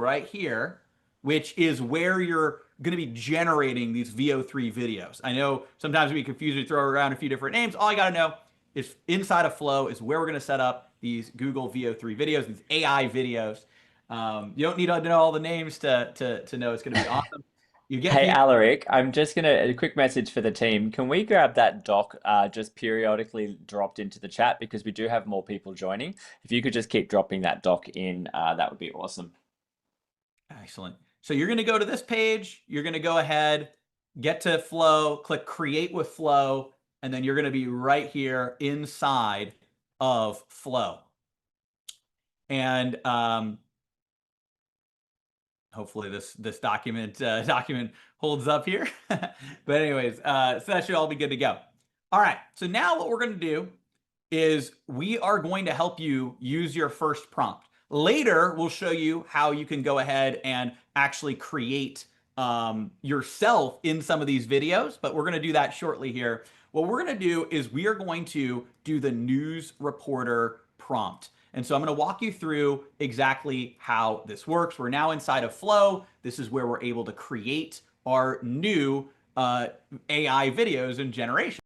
right here, which is where you're going to be generating these VO3 videos. I know sometimes we confuse, we throw around a few different names. All I got to know is inside of Flow is where we're going to set up these Google VO3 videos, these AI videos. You don't need to know all the names to know it's going to be awesome. You get Hey here. Aleric, I'm just gonna a quick message for the team. Can we grab that doc just periodically dropped into the chat because we do have more people joining? If you could just keep dropping that doc in, that would be awesome. Excellent. So you're going to go to this page. You're going to go ahead, get to Flow, click Create with Flow, and then you're going to be right here inside of Flow. And hopefully this document holds up here. But anyways, so that should all be good to go. All right. So now what we're going to do is we are going to help you use your first prompt. Later, we'll show you how you can go ahead and actually create yourself in some of these videos, but we're going to do that shortly here. What we're going to do is we are going to do the news reporter prompt. And so I'm going to walk you through exactly how this works. We're now inside of Flow. This is where we're able to create our new AI videos and generation.